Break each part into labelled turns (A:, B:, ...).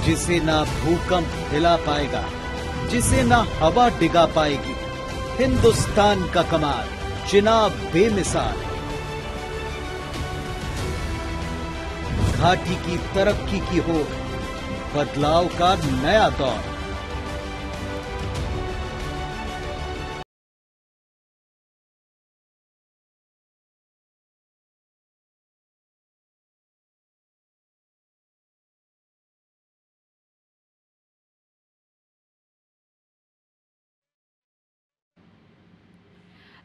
A: जिसे ना भूकंप हिला पाएगा, जिसे ना हवा डिगा पाएगी। हिंदुस्तान का कमाल, चिनाब बेमिसाल। घाटी की तरक्की की होड़, बदलाव का नया दौर।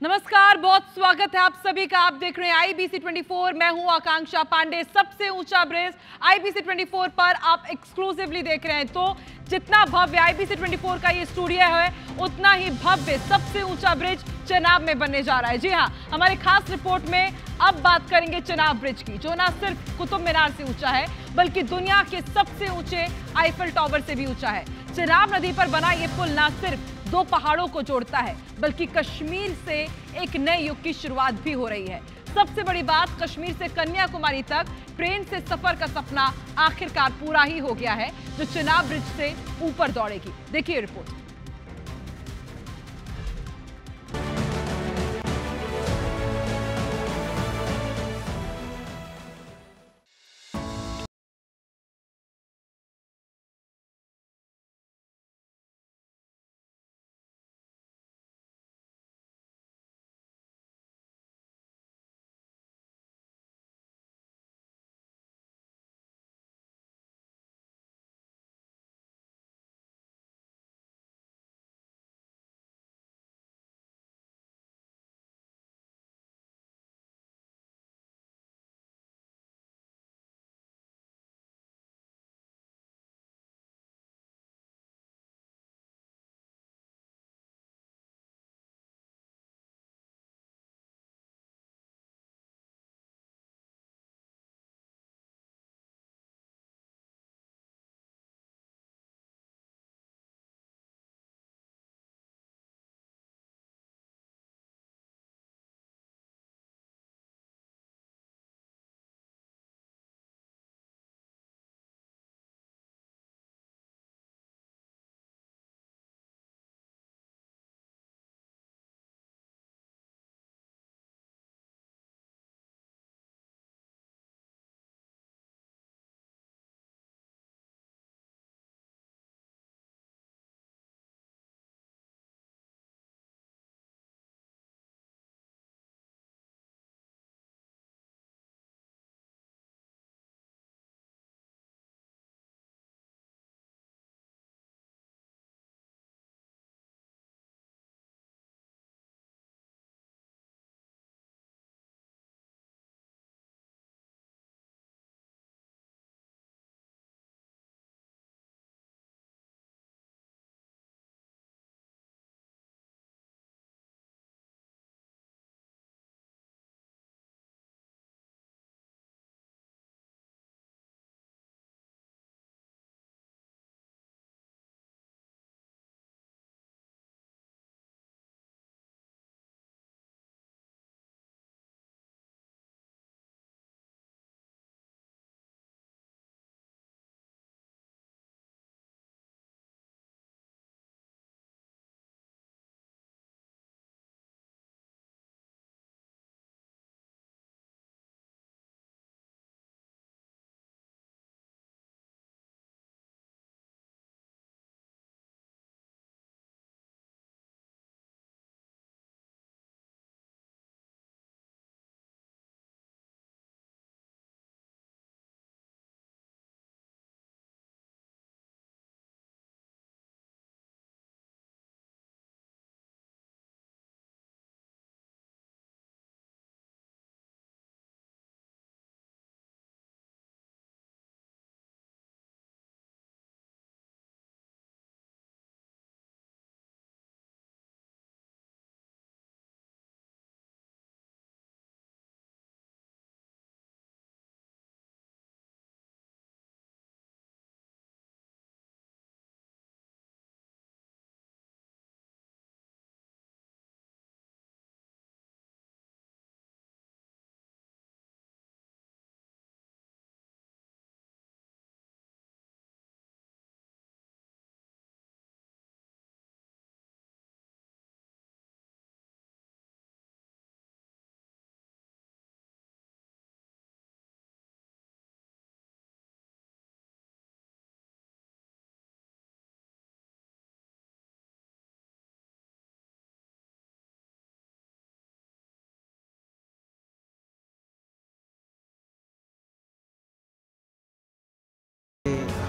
B: नमस्कार, बहुत स्वागत है आप सभी का। आप देख रहे हैं आईबीसी 24। मैं हूं आकांक्षा पांडे। सबसे ऊंचा ब्रिज आईबीसी 24 पर आप एक्सक्लूसिवली देख रहे हैं। तो जितना भव्य आईबीसी 24 का ये स्टूडियो है, उतना ही भव्य सबसे ऊंचा ब्रिज चेनाब में बनने जा रहा है। जी हां, हमारे खास रिपोर्ट में अब बात करेंगे चेनाब ब्रिज की, जो ना सिर्फ कुतुब मीनार से ऊंचा है, बल्कि दुनिया के सबसे ऊंचे आईफल टावर से भी ऊंचा है। चेनाब नदी पर बना ये पुल ना सिर्फ दो पहाड़ों को जोड़ता है, बल्कि कश्मीर से एक नए युग की शुरुआत भी हो रही है। सबसे बड़ी बात, कश्मीर से कन्याकुमारी तक ट्रेन से सफर का सपना आखिरकार पूरा ही हो गया है, जो चेनाब ब्रिज से ऊपर दौड़ेगी। देखिए रिपोर्ट।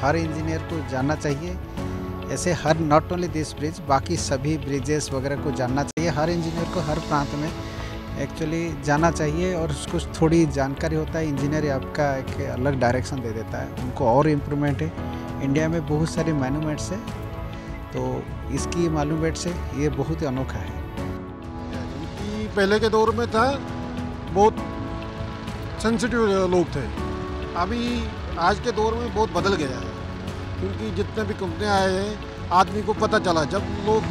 C: हर इंजीनियर को जानना चाहिए। ऐसे her not only this bridge, बाकी सभी ब्रिजेस वगैरह को जानना चाहिए। हर इंजीनियर को हर प्रांत में एक्चुअली जाना चाहिए और उसको थोड़ी जानकारी होता है। इंजीनियर आपका एक अलग डायरेक्शन दे देता है, उनको और इम्प्रूवमेंट है। इंडिया में बहुत सारे मोन्यूमेंट्स है, तो इसकी मालूमेंट से ये बहुत ही अनोखा है।
D: पहले के दौर में था, बहुत सेंसिटिव लोग थे। अभी आज के दौर में बहुत बदल गया है, क्योंकि जितने भी कंपनियां आए हैं आदमी को पता चला। जब लोग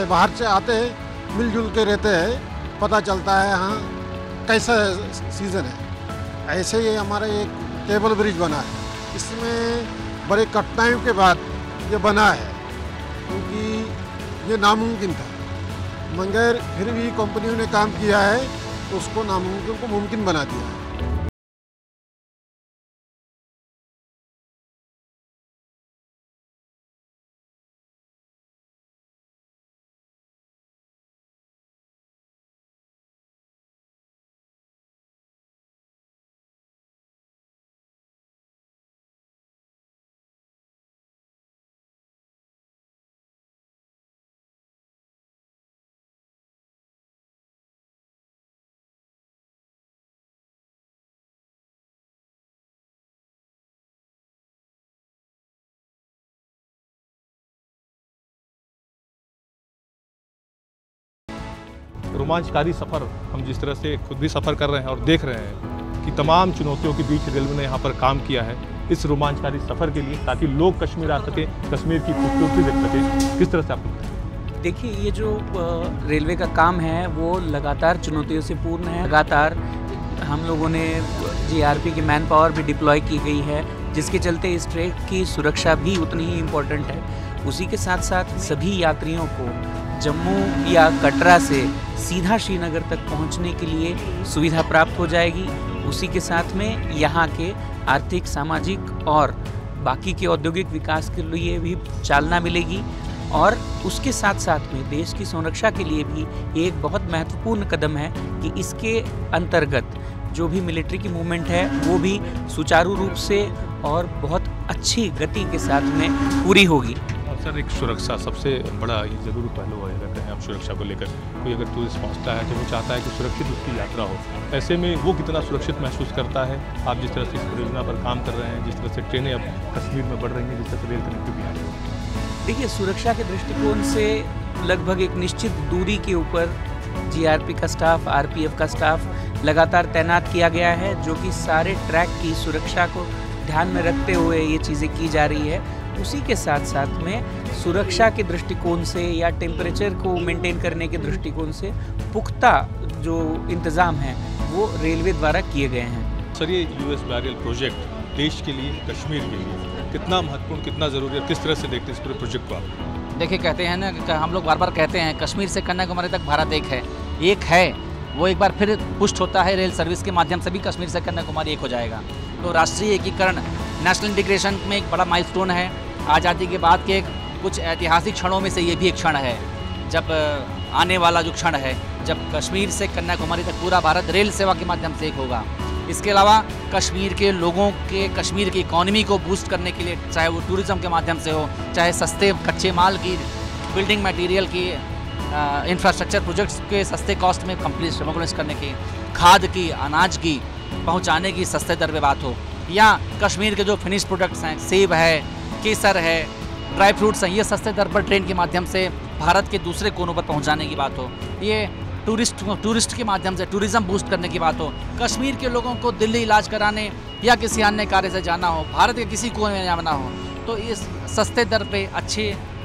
D: बाहर से आते हैं, मिलजुल के रहते हैं, पता चलता है हाँ कैसा सीज़न है। ऐसे ही हमारा एक केबल ब्रिज बना है, इसमें बड़े कठिनाइयों के बाद ये बना है, क्योंकि ये नामुमकिन था, मगर फिर भी कंपनियों ने काम किया है तो उसको नामुमकिन को मुमकिन बना दिया है।
E: रोमांचकारी सफ़र हम जिस तरह से खुद भी सफ़र कर रहे हैं और देख रहे हैं कि तमाम चुनौतियों के बीच रेलवे ने यहाँ पर काम किया है इस रोमांचकारी सफ़र के लिए, ताकि लोग कश्मीर आ सकें, कश्मीर की खूबसूरती देख सकें। किस तरह से आप
F: देखिए, ये जो रेलवे का काम है वो लगातार चुनौतियों से पूर्ण है। लगातार हम लोगों ने जीआरपी की मैन पावर भी डिप्लॉय की गई है, जिसके चलते इस ट्रैक की सुरक्षा भी उतनी ही इम्पोर्टेंट है। उसी के साथ साथ सभी यात्रियों को जम्मू या कटरा से सीधा श्रीनगर तक पहुंचने के लिए सुविधा प्राप्त हो जाएगी। उसी के साथ में यहाँ के आर्थिक, सामाजिक और बाकी के औद्योगिक विकास के लिए भी चालना मिलेगी। और उसके साथ साथ में देश की सुरक्षा के लिए भी एक बहुत महत्वपूर्ण कदम है कि इसके अंतर्गत जो भी मिलिट्री की मूवमेंट है वो भी सुचारू रूप से और बहुत अच्छी गति के साथ में पूरी होगी।
E: सर, एक सुरक्षा सबसे बड़ा ये ज़रूरी पहलू है। अगर कहें आप सुरक्षा को लेकर, कोई अगर टूरिस्ट पहुँचता है तो वो चाहता है कि सुरक्षित उसकी यात्रा हो। ऐसे में वो कितना सुरक्षित महसूस करता है? आप जिस तरह से इस परियोजना पर काम कर रहे हैं, जिस तरह से ट्रेनें अब कश्मीर में बढ़ रही हैं, जिस तरह से रेल कनेक्टिविटी आ रही है।
F: देखिए, सुरक्षा के दृष्टिकोण से लगभग एक निश्चित दूरी के ऊपर जीआरपी का स्टाफ, आरपीएफ का स्टाफ लगातार तैनात किया गया है, जो कि सारे ट्रैक की सुरक्षा को ध्यान में रखते हुए ये चीज़ें की जा रही है। उसी के साथ साथ में सुरक्षा के दृष्टिकोण से या टेम्परेचर को मेंटेन करने के दृष्टिकोण से पुख्ता जो इंतज़ाम हैं वो रेलवे द्वारा किए गए हैं।
E: सर, ये यूएस बैरियल प्रोजेक्ट देश के लिए, कश्मीर के लिए कितना महत्वपूर्ण, कितना ज़रूरी है? किस तरह से देखते हैं इस पूरे प्रोजेक्ट को आप?
G: देखिए, कहते हैं ना, हम लोग बार बार कहते हैं कश्मीर से कन्याकुमारी तक भारत एक है। वो एक बार फिर पुष्ट होता है। रेल सर्विस के माध्यम से भी कश्मीर से कन्याकुमारी एक हो जाएगा। तो राष्ट्रीय एकीकरण, नेशनल इंटीग्रेशन में एक बड़ा माइलस्टोन है। आज़ादी के बाद के कुछ ऐतिहासिक क्षणों में से ये भी एक क्षण है, जब आने वाला जो क्षण है जब कश्मीर से कन्याकुमारी तक पूरा भारत रेल सेवा के माध्यम से एक होगा। इसके अलावा कश्मीर के लोगों के, कश्मीर की इकॉनमी को बूस्ट करने के लिए, चाहे वो टूरिज़्म के माध्यम से हो, चाहे सस्ते कच्चे माल की, बिल्डिंग मटेरियल की, इंफ्रास्ट्रक्चर प्रोजेक्ट्स के सस्ते कॉस्ट में कंप्लीट स्मगलिंग करने की, खाद की, अनाज की पहुंचाने की सस्ते दर पे बात हो, या कश्मीर के जो फिनिश प्रोडक्ट्स हैं, सेब है, केसर है, ड्राई फ्रूट्स हैं, ये सस्ते दर पर ट्रेन के माध्यम से भारत के दूसरे कोनों पर पहुंचाने की बात हो, ये टूरिस्ट के माध्यम से टूरिज़्म बूस्ट करने की बात हो, कश्मीर के लोगों को दिल्ली इलाज कराने या किसी अन्य कार्य से जाना हो, भारत के किसी कोने में जाना हो, तो इस सस्ते दर पे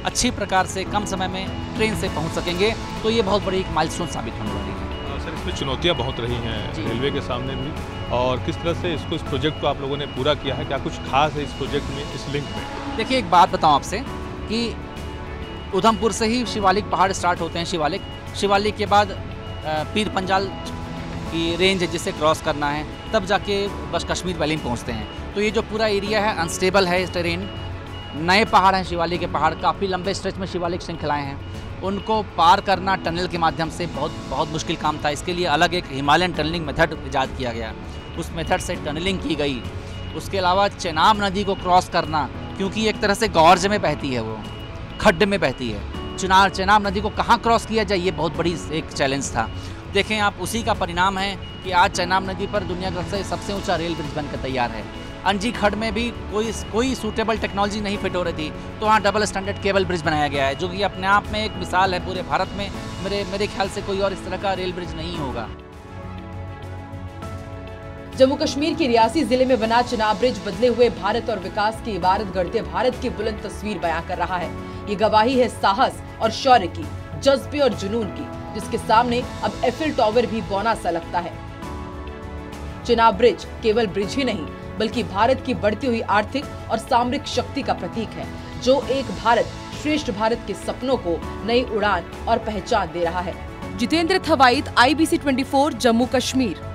G: अच्छी प्रकार से कम समय में ट्रेन से पहुंच सकेंगे। तो ये बहुत बड़ी एक माइलस्टोन साबित होने वाली है।
E: सर, इसमें चुनौतियाँ बहुत रही हैं रेलवे के सामने भी, और किस तरह से इस प्रोजेक्ट को आप लोगों ने पूरा किया है? क्या कुछ खास है इस प्रोजेक्ट में, इस लिंक में?
G: देखिए, एक बात बताऊं आपसे कि उधमपुर से ही शिवालिक पहाड़ स्टार्ट होते हैं। शिवालिक के बाद पीर पंजाल की रेंज है जिसे क्रॉस करना है, तब जाके बस कश्मीर वैली में पहुंचते हैं। तो ये जो पूरा एरिया है अनस्टेबल है, टेरेन, नए पहाड़ हैं, शिवालिक के पहाड़ काफ़ी लंबे स्ट्रेच में शिवालिक श्रृंखलाएँ हैं, उनको पार करना टनल के माध्यम से बहुत मुश्किल काम था। इसके लिए अलग एक हिमालयन टनलिंग मेथड इजाद किया गया, उस मेथड से टनलिंग की गई। उसके अलावा चेनाब नदी को क्रॉस करना, क्योंकि एक तरह से गौर्ज में बहती है, वो खड्ड में बहती है। चेनाब नदी को कहाँ क्रॉस किया जाए, ये बहुत बड़ी एक चैलेंज था। देखें आप, उसी का परिणाम है कि आज चेनाब नदी पर दुनिया का सबसे ऊंचा रेल ब्रिज बनकर तैयार है। अंजी खड्ड में भी कोई सूटेबल टेक्नोलॉजी नहीं फिट हो रही थी, तो वहाँ डबल स्टैंडर्ड केबल ब्रिज बनाया गया है, जो कि अपने आप में एक मिसाल है। पूरे भारत में मेरे ख्याल से कोई और इस तरह का रेल ब्रिज नहीं होगा।
B: जम्मू कश्मीर के रियासी जिले में बना चेनाब ब्रिज बदले हुए भारत और विकास की इबारत गढ़ते भारत की बुलंद तस्वीर बयां कर रहा है। ये गवाही है साहस और शौर्य की, जज्बे और जुनून की, जिसके सामने अब एफिल टावर भी बौना सा लगता है। चेनाब ब्रिज केवल ब्रिज ही नहीं, बल्कि भारत की बढ़ती हुई आर्थिक और सामरिक शक्ति का प्रतीक है, जो एक भारत श्रेष्ठ भारत के सपनों को नई उड़ान और पहचान दे रहा है। जितेंद्र थवाइट, IBC 24, जम्मू कश्मीर।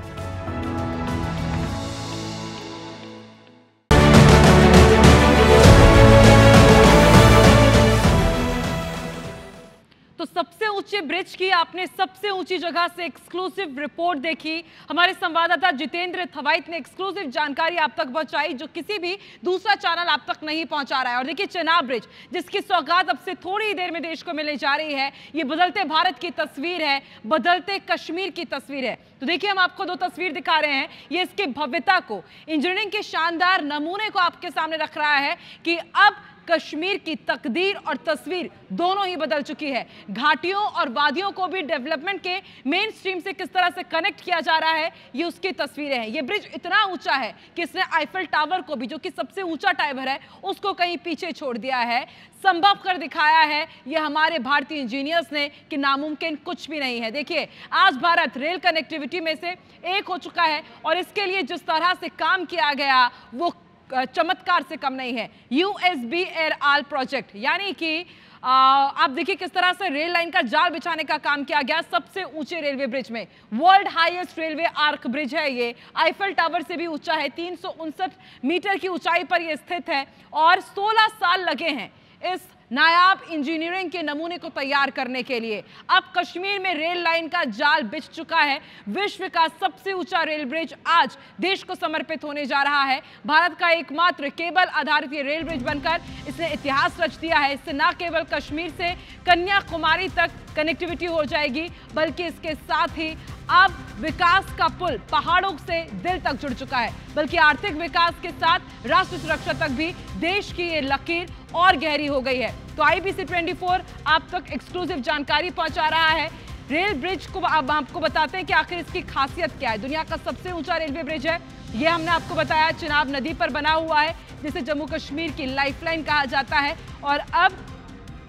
B: तो सबसे ऊंचे ब्रिज की आपने सबसे ऊंची जगह से एक्सक्लूसिव रिपोर्ट देखी। हमारे संवाददाता जितेंद्र थवाइट ने एक्सक्लूसिव जानकारी आप तक पहुंचाई, जो किसी भी दूसरा चैनल आप तक नहीं पहुंचा रहा है। और देखिए, चेनाब ब्रिज जिसकी सौगात अब से थोड़ी देर में देश को मिलने जा रही है, ये बदलते भारत की तस्वीर है, बदलते कश्मीर की तस्वीर है। तो देखिए, हम आपको दो तस्वीर दिखा रहे हैं। ये इसकी भव्यता को, इंजीनियरिंग के शानदार नमूने को आपके सामने रख रहा है कि अब कश्मीर की तकदीर और तस्वीर दोनों ही बदल चुकी है। घाटियों और वादियों को भी डेवलपमेंट के मेन स्ट्रीम से किस तरह से कनेक्ट किया जा रहा है, ये उसकी तस्वीरें हैं। ये ब्रिज इतना ऊंचा है कि इसने आईफिल टावर को भी, जो कि सबसे ऊंचा टावर है, उसको कहीं पीछे छोड़ दिया है। संभव कर दिखाया है ये हमारे भारतीय इंजीनियर्स ने कि नामुमकिन कुछ भी नहीं है। देखिए, आज भारत रेल कनेक्टिविटी में से एक हो चुका है, और इसके लिए जिस तरह से काम किया गया वो चमत्कार से कम नहीं है। USB एयर आल प्रोजेक्ट, यानी कि आप देखिए किस तरह से रेल लाइन का जाल बिछाने का काम किया गया सबसे ऊंचे रेलवे ब्रिज में। World highest railway arch bridge है ये, आईफिल टावर से भी ऊंचा है, 359 मीटर की ऊंचाई पर यह स्थित है, और 16 साल लगे हैं इस नायाब इंजीनियरिंग के नमूने को तैयार करने के लिए। अब कश्मीर में रेल लाइन का जाल बिछ चुका है। विश्व का सबसे ऊंचा रेल ब्रिज आज देश को समर्पित होने जा रहा है। भारत का एकमात्र केबल आधारित ये रेल ब्रिज बनकर इसने इतिहास रच दिया है। इससे न केवल कश्मीर से कन्याकुमारी तक कनेक्टिविटी हो जाएगी, बल्कि इसके साथ ही अब विकास का पुल पहाड़ों से दिल तक जुड़ चुका है, बल्कि आर्थिक विकास के साथ राष्ट्र सुरक्षा तक भी देश की ये लकीर और गहरी हो गई है। तो IBC 24 आप तक एक्सक्लूसिव जानकारी पहुंचा रहा है। रेल ब्रिज को अब आपको बताते हैं कि आखिर इसकी खासियत क्या है। दुनिया का सबसे ऊंचा रेलवे ब्रिज है, ये हमने आपको बताया, चेनाब नदी पर बना हुआ है, जिसे जम्मू कश्मीर की लाइफलाइन कहा जाता है। और अब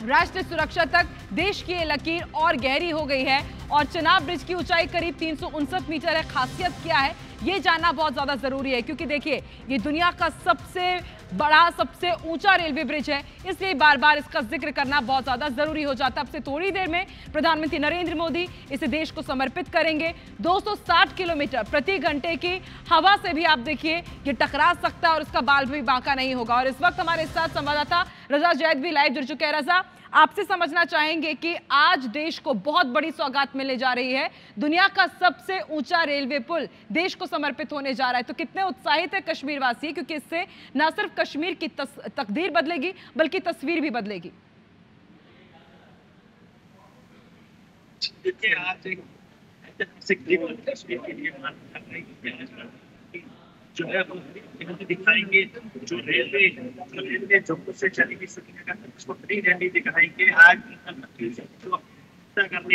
B: राष्ट्रीय सुरक्षा तक देश की ये लकीर और गहरी हो गई है, और चेनाब ब्रिज की ऊंचाई करीब 359 मीटर है। खासियत क्या है ये जानना बहुत ज्यादा जरूरी है, क्योंकि देखिए, ये दुनिया का सबसे बड़ा, सबसे ऊंचा रेलवे ब्रिज है, इसलिए बार बार इसका जिक्र करना बहुत ज्यादा जरूरी हो जाता है। अब से थोड़ी देर में प्रधानमंत्री नरेंद्र मोदी इसे देश को समर्पित करेंगे। 260 किलोमीटर प्रति घंटे की हवा से भी आप देखिए ये टकरा सकता है, और इसका बाल भी बांका नहीं होगा। और इस वक्त हमारे साथ संवाददाता रजा जैद भी लाइव जुड़ चुके हैं। रजा, आपसे समझना चाहेंगे कि आज देश को बहुत बड़ी सौगात मिलने जा रही है, दुनिया का सबसे ऊंचा रेलवे पुल देश को समर्पित होने जा रहा है, तो कितने उत्साहित है कश्मीर वासी, क्योंकि इससे न सिर्फ कश्मीर की तकदीर बदलेगी बल्कि तस्वीर भी बदलेगी।
H: देखिए, आज एक ऐतिहासिक दिन कश्मीर के लिए जो है वो दिखाएंगे, जो रेलवे जम्मू से चली हुई श्रीनगर उसको फ्री रैली दिखाएंगे। आज करने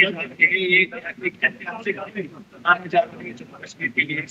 H: एक ऐतिहासिक माना जा रहा है जम्मू कश्मीर के लिए।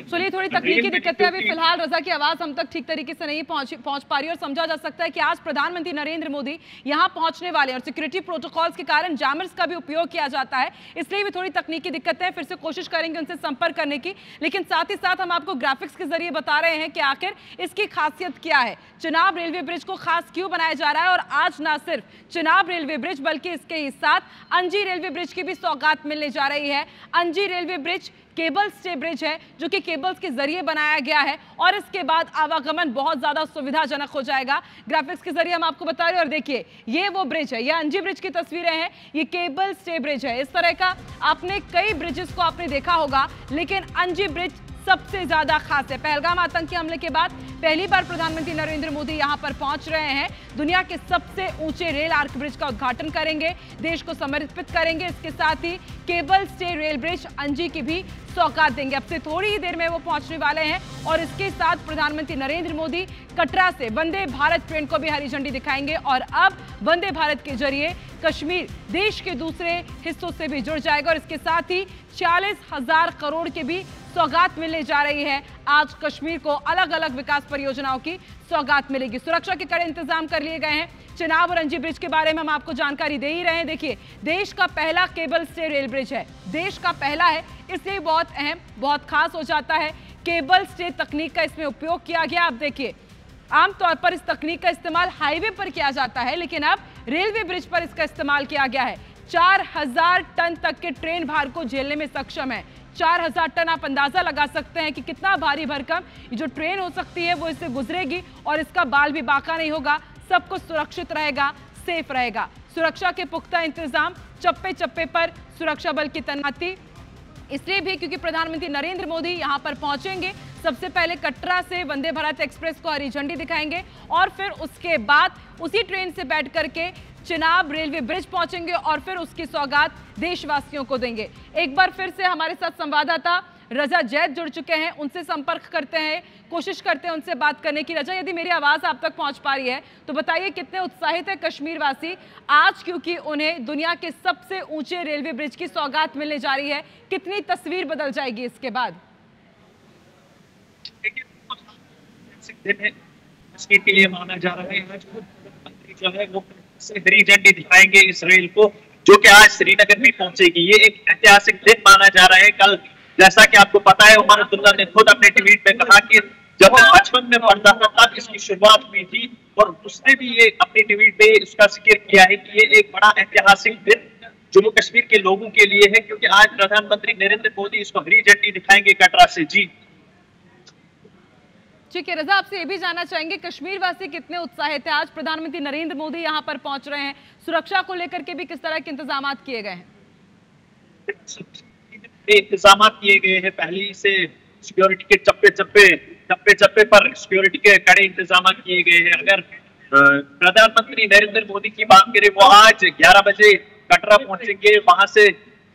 B: चलिए, थोड़ी तकनीकी दिक्कतें अभी फिलहाल रजा की आवाज हम तक ठीक तरीके से नहीं पहुंच पा रही, और समझा जा सकता है कि आज प्रधानमंत्री नरेंद्र मोदी यहां पहुंचने वाले, और सिक्योरिटी प्रोटोकॉल्स के कारण जैमर्स का भी उपयोग किया जाता है, इसलिए भी थोड़ी तकनीकी दिक्कतें हैं। फिर से कोशिश करेंगे उनसे संपर्क करने की, लेकिन साथ ही साथ हम आपको ग्राफिक्स के जरिए बता रहे हैं कि आखिर इसकी खासियत क्या है, चेनाब रेलवे ब्रिज को खास क्यों बनाया जा रहा है। और आज ना सिर्फ चेनाब रेलवे ब्रिज बल्कि इसके ही साथ अंजी रेलवे ब्रिज की भी सौगात मिलने जा रही है। अंजी railway bridge cable stay bridge है, जो कि केबल्स के जरिए बनाया गया है, और इसके बाद आवागमन बहुत ज्यादा सुविधाजनक हो जाएगा। ग्राफिक्स के जरिए हम आपको बता रहे हैं। और देखिए, ये वो ब्रिज है, ये अंजी ब्रिज की तस्वीरें हैं, ये केबल स्टे ब्रिज है। इस तरह का आपने कई ब्रिजेस को आपने देखा होगा, लेकिन अंजी ब्रिज सबसे ज्यादा खास है। पहलगाम आतंकी हमले के बाद पहली बार प्रधानमंत्री नरेंद्र मोदी यहां पर पहुंच रहे हैं। दुनिया के सबसे ऊंचे रेल आर्क ब्रिज का उद्घाटन करेंगे, देश को समर्पित करेंगे। इसके साथ ही केबल स्टे रेल ब्रिज अंजी की भी सौगात देंगे। अब से थोड़ी ही देर में वो पहुंचने वाले हैं और इसके साथ प्रधानमंत्री नरेंद्र मोदी कटरा से वंदे भारत ट्रेन को भी हरी झंडी दिखाएंगे और अब वंदे भारत के जरिए कश्मीर देश के दूसरे हिस्सों से भी जुड़ जाएगा और इसके साथ ही 40,000 करोड़ की भी सौगात मिलने जा रही है। आज कश्मीर को अलग अलग विकास परियोजनाओं की सौगात मिलेगी। सुरक्षा के कड़े इंतजाम कर लिए गए हैं। चिनाब और अंजी ब्रिज के बारे में हम आपको जानकारी दे ही रहे हैं। देखिए, देश का पहला केबल स्टे रेल ब्रिज है, देश का पहला है, इसलिए बहुत अहम, बहुत खास हो जाता है। केबल स्टे तकनीक का इसमें उपयोग किया गया। अब देखिए, आमतौर पर इस तकनीक का इस्तेमाल हाईवे पर किया जाता है, लेकिन अब रेलवे ब्रिज पर इसका इस्तेमाल किया गया है। 4000 टन तक के ट्रेन भार को झेलने में सक्षम है। 4000 टन, आप अंदाजा लगा सकते हैं कि कितना भारी भरकम ये जो ट्रेन हो सकती है वो इससे गुजरेगी और इसका बाल भी बाका नहीं होगा। सब कुछ सुरक्षित रहेगा, सेफ रहेगा। सुरक्षा के पुख्ता इंतजाम, चप्पे चप्पे पर सुरक्षा बल की तैनाती, इसलिए भी क्योंकि प्रधानमंत्री नरेंद्र मोदी यहां पर पहुंचेंगे। सबसे पहले कटरा से वंदे भारत एक्सप्रेस को हरी झंडी दिखाएंगे और फिर उसके बाद उसी ट्रेन से बैठ करके चिनाब रेलवे ब्रिज पहुंचेंगे और फिर उसकी सौगात देशवासियों को देंगे। एक बार फिर से हमारे साथ संवाददाता रजा जैद जुड़ चुके हैं, उनसे संपर्क करते हैं, कोशिश करते हैं उनसे बात करने की। रजा, यदि मेरी आवाज आप तक पहुंच पा रही है तो बताइए कितने उत्साहित है कश्मीर वासी आज, क्योंकि उन्हें दुनिया के सबसे ऊंचे रेलवे ब्रिज की सौगात मिलने जा रही है। कितनी तस्वीर बदल जाएगी इसके बाद?
H: कश्मीर के लिए माना जा रहा है। आज प्रधानमंत्री जो है वो हरी झंडी दिखाएंगे इस रेल को, जो कि आज श्रीनगर में पहुंचेगी। ये एक ऐतिहासिक दिन माना जा रहा है। कल जैसा कि आपको पता है, उमर अब्दुल्ला ने खुद अपने ट्वीट में कहा कि जब मैं बचपन में पढ़ता था तब इसकी शुरुआत हुई थी और उसने भी ये अपने ट्वीट पे इसका जिक्र किया है कि ये एक बड़ा ऐतिहासिक दिन जम्मू कश्मीर के लोगों के लिए है, क्योंकि आज प्रधानमंत्री नरेंद्र मोदी इसको हरी झंडी दिखाएंगे कटरा से। जी
B: ठीक है रजा, आपसे ये भी जानना चाहेंगे कश्मीर वासी कितने उत्साहित है। आज प्रधानमंत्री नरेंद्र मोदी यहाँ पर पहुंच रहे हैं, सुरक्षा को लेकर के भी किस तरह के इंतजाम किए गए हैं?
H: इंतजाम किए गए हैं पहले से। सिक्योरिटी के चप्पे चप्पे पर सिक्योरिटी के कड़े इंतजाम किए गए हैं। अगर प्रधानमंत्री नरेंद्र मोदी की बात करें, वो आज 11 बजे कटरा पहुंचेंगे, वहां से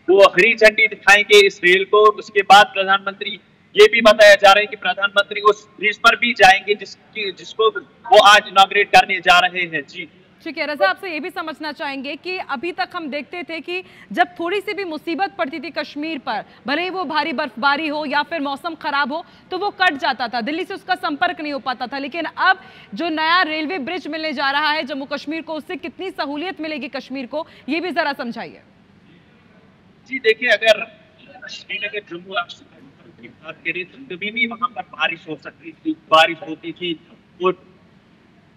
H: वो हरी झंडी दिखाएंगे इस रेल को। उसके बाद प्रधानमंत्री, ये भी बताया जा रहा है कि प्रधानमंत्री उस ब्रिज पर भी जाएंगे जिसको वो आज इनॉग्रेट करने जा रहे हैं। जी
B: ठीक है रजा, आपसे ये भी समझना चाहेंगे कि अभी तक हम देखते थे कि जब थोड़ी सी भी मुसीबत पड़ती थी कश्मीर पर, भले ही वो भारी बर्फबारी हो या फिर मौसम खराब हो, तो वो कट जाता था, दिल्ली से उसका संपर्क नहीं हो पाता था। लेकिन अब जो नया रेलवे ब्रिज मिलने जा रहा है जम्मू कश्मीर को, उससे कितनी सहूलियत मिलेगी कश्मीर को, ये भी जरा समझाइए।
H: जी देखिए, अगर श्रीनगर जम्मू की बात करें तो कभी भी वहां पर बारिश हो सकती थी, बारिश होती थी, वो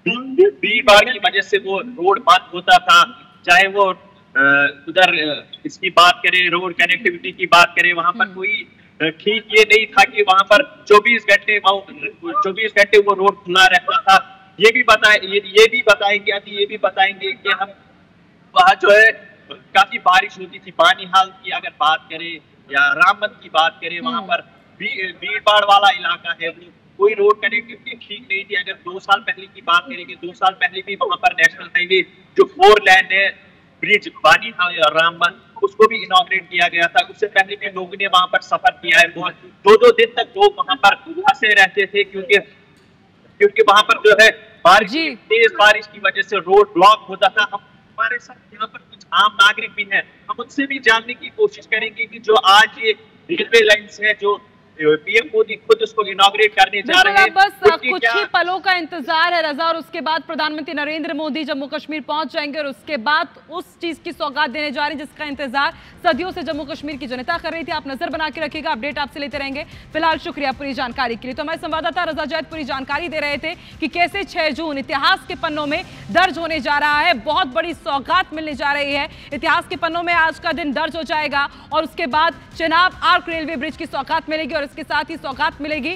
H: भीड़ की वजह से वो रोड बंद होता था। चाहे वो उधर इसकी बात करें, रोड कनेक्टिविटी की बात करें, वहां पर कोई ठीक ये नहीं था कि वहां पर 24 घंटे वो रोड खुला रहता था। ये भी बताएंगे कि हम वहाँ जो है काफी बारिश होती थी। बानीहाल की अगर बात करें या रामबन की बात करें, वहां पर भीड़ भाड़ वाला इलाका है, कोई रोड कनेक्टिविटी ठीक नहीं थी। अगर 2 साल पहले की बात करेंगे, 2 साल पहले भी वहां पर नेशनल हाईवे जो 4 लेन है ब्रिज बानीहाल और रामबन, उसको भी इनॉग्रेट किया गया था। उससे पहले भी लोगों ने वहां पर सफर किया है। बहुत 2-2 दिन तक लोग वहां पर फंसे रहते थे, क्योंकि वहां पर जो है तेज बारिश की वजह से रोड ब्लॉक होता था। हमारे साथ यहाँ पर कुछ आम नागरिक भी हैं, हम उनसे भी जानने की कोशिश करेंगे कि जो आज ये रेलवे लाइन्स है जो पीएम मोदी खुद उसको इनॉग्रेट करने जा रहे हैं,
B: बस कुछ ही पलों का इंतजार है रजा, और उसके बाद प्रधानमंत्री नरेंद्र मोदी जम्मू कश्मीर पहुंच जाएंगे और उसके बाद उस चीज की सौगात देने जा रहे हैं जिसका इंतजार सदियों से जम्मू कश्मीर की जनता कर रही थी। आप नजर बना के रखिएगा, अपडेट आपसे लेते रहेंगे। फिलहाल शुक्रिया पूरी जानकारी के लिए। तो हमारे संवाददाता रजा जैद पूरी जानकारी दे रहे थे कि कैसे 6 जून इतिहास के पन्नों में दर्ज होने जा रहा है, बहुत बड़ी सौगात मिलने जा रही है। इतिहास के पन्नों में आज का दिन दर्ज हो जाएगा और उसके बाद चिनाब आर्क रेलवे ब्रिज की सौगात मिलेगी और इसके साथ ही सौगात मिलेगी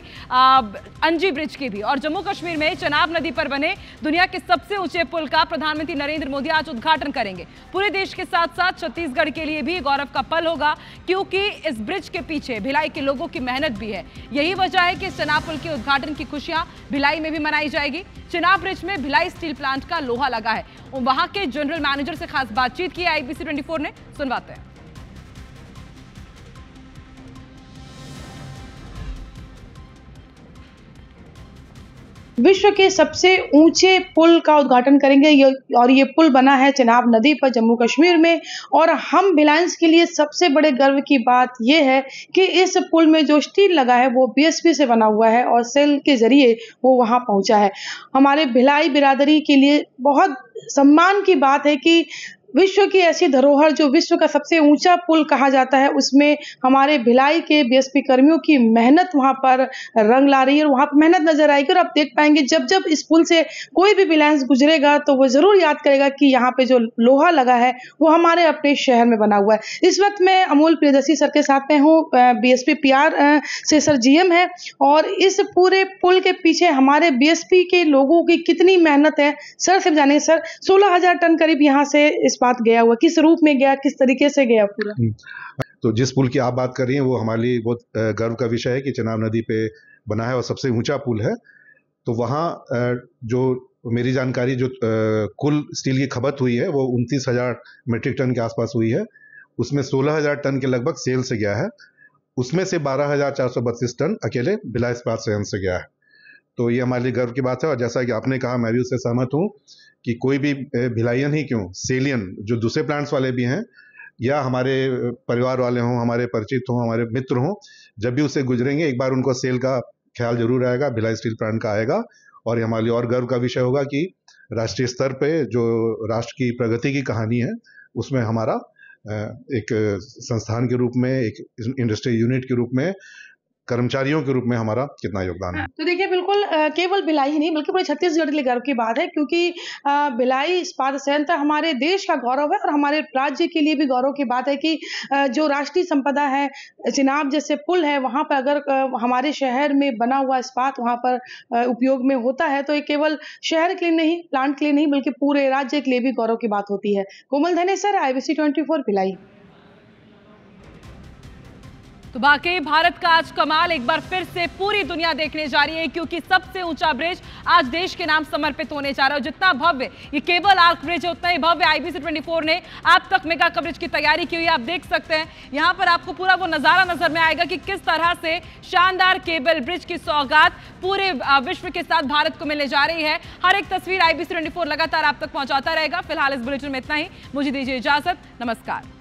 B: अंजी ब्रिज की भी। और जम्मू कश्मीर में चनाब नदी पर बने दुनिया के सबसे ऊंचे पुल का प्रधानमंत्री नरेंद्र मोदी आज उद्घाटन करेंगे। पूरे देश के साथ साथ छत्तीसगढ़ के लिए भी गौरव का पल होगा, क्योंकि इस ब्रिज के पीछे भिलाई के लोगों की मेहनत भी है। यही वजह है कि चनाब पुल के उद्घाटन की खुशियां भिलाई में भी मनाई जाएगी। चनाब ब्रिज में भिलाई स्टील प्लांट का लोहा लगा है। वहां के जनरल मैनेजर से खास बातचीत की IBC 24 ने, सुनवाते हैं।
I: विश्व के सबसे ऊंचे पुल का उद्घाटन करेंगे और ये पुल बना है चनाब नदी पर जम्मू कश्मीर में। और हम भिलायंस के लिए सबसे बड़े गर्व की बात ये है कि इस पुल में जो स्टील लगा है वो BSP से बना हुआ है और सेल के जरिए वो वहां पहुंचा है। हमारे भिलाई बिरादरी के लिए बहुत सम्मान की बात है कि विश्व की ऐसी धरोहर जो विश्व का सबसे ऊंचा पुल कहा जाता है, उसमें हमारे भिलाई के BSP कर्मियों की मेहनत वहां पर रंग ला रही है और वहां पर मेहनत नजर आएगी। और आप देख पाएंगे जब जब इस पुल से कोई भी भिलायंस गुजरेगा तो वो जरूर याद करेगा कि यहाँ पे जो लोहा लगा है वो हमारे अपने शहर में बना हुआ है। इस वक्त मैं अमोल प्रियदर्शी सर के साथ में हूँ, BSP PR से सर GM है। और इस पूरे पुल के पीछे हमारे BSP के लोगों की कितनी मेहनत है सर से जानेंगे। सर 16,000 टन करीब यहाँ से बात गया हुआ, किस रूप में गया, किस तरीके से गया पूरा?
J: तो जिस पुल की आप बात कर रही हैं वो हमारे लिए बहुत गर्व का विषय है कि चनाब नदी पे बना है और सबसे ऊंचा पुल है। तो वहाँ जो मेरी जानकारी जो कुल स्टील की खपत हुई है वो 29,000 मीट्रिक टन के आसपास हुई है। उसमें 16,000 टन के लगभग सेल से गया है। उसमें से 12,432 टन अकेले भिलाई इस्पात संयंत्र से गया है। तो ये हमारे लिए गर्व की बात है। और जैसा कि आपने कहा, मैं भी उससे सहमत हूँ कि कोई भी भिलाइयन ही क्यों, सेलियन जो दूसरे प्लांट्स वाले भी हैं या हमारे परिवार वाले हों, हमारे परिचित हों, हमारे मित्र हों, जब भी उससे गुजरेंगे एक बार उनको सेल का ख्याल जरूर आएगा, भिलाई स्टील प्लांट का आएगा। और ये हमारे लिए और गर्व का विषय होगा कि राष्ट्रीय स्तर पे जो राष्ट्र की प्रगति की कहानी है उसमें हमारा एक संस्थान के रूप में, एक इंडस्ट्री यूनिट के रूप में, कर्मचारियों के रूप में हमारा कितना योगदान है।
I: तो देखिए बिल्कुल केवल भिलाई ही नहीं बल्कि पूरे छत्तीसगढ़ के लिए गर्व की बात है, क्योंकि भिलाई इस्पात संयंत्र हमारे देश का गौरव है और हमारे राज्य के लिए भी गौरव की बात है कि जो राष्ट्रीय संपदा है, चिनाब जैसे पुल है, वहां पर अगर हमारे शहर में बना हुआ इस्पात वहां पर उपयोग में होता है तो ये केवल शहर के लिए नहीं, प्लांट के लिए नहीं, बल्कि पूरे राज्य के लिए भी गौरव की बात होती है। कोमल धनेसर, IBC 24 भिलाई।
B: तो वाकई भारत का आज कमाल एक बार फिर से पूरी दुनिया देखने जा रही है, क्योंकि सबसे ऊंचा ब्रिज आज देश के नाम समर्पित होने जा रहा है। जितना भव्य ये केबल आर्क ब्रिज है, उतना ही भव्य IBC 24 ने आप तक मेगा कवरेज की तैयारी की हुई है। आप देख सकते हैं यहाँ पर आपको पूरा वो नजारा नजर में आएगा कि किस तरह से शानदार केबल ब्रिज की सौगात पूरे विश्व के साथ भारत को मिलने जा रही है। हर एक तस्वीर IBC 24 लगातार आप तक पहुंचाता रहेगा। फिलहाल इस बुलेटिन में इतना ही, मुझे दीजिए इजाजत, नमस्कार।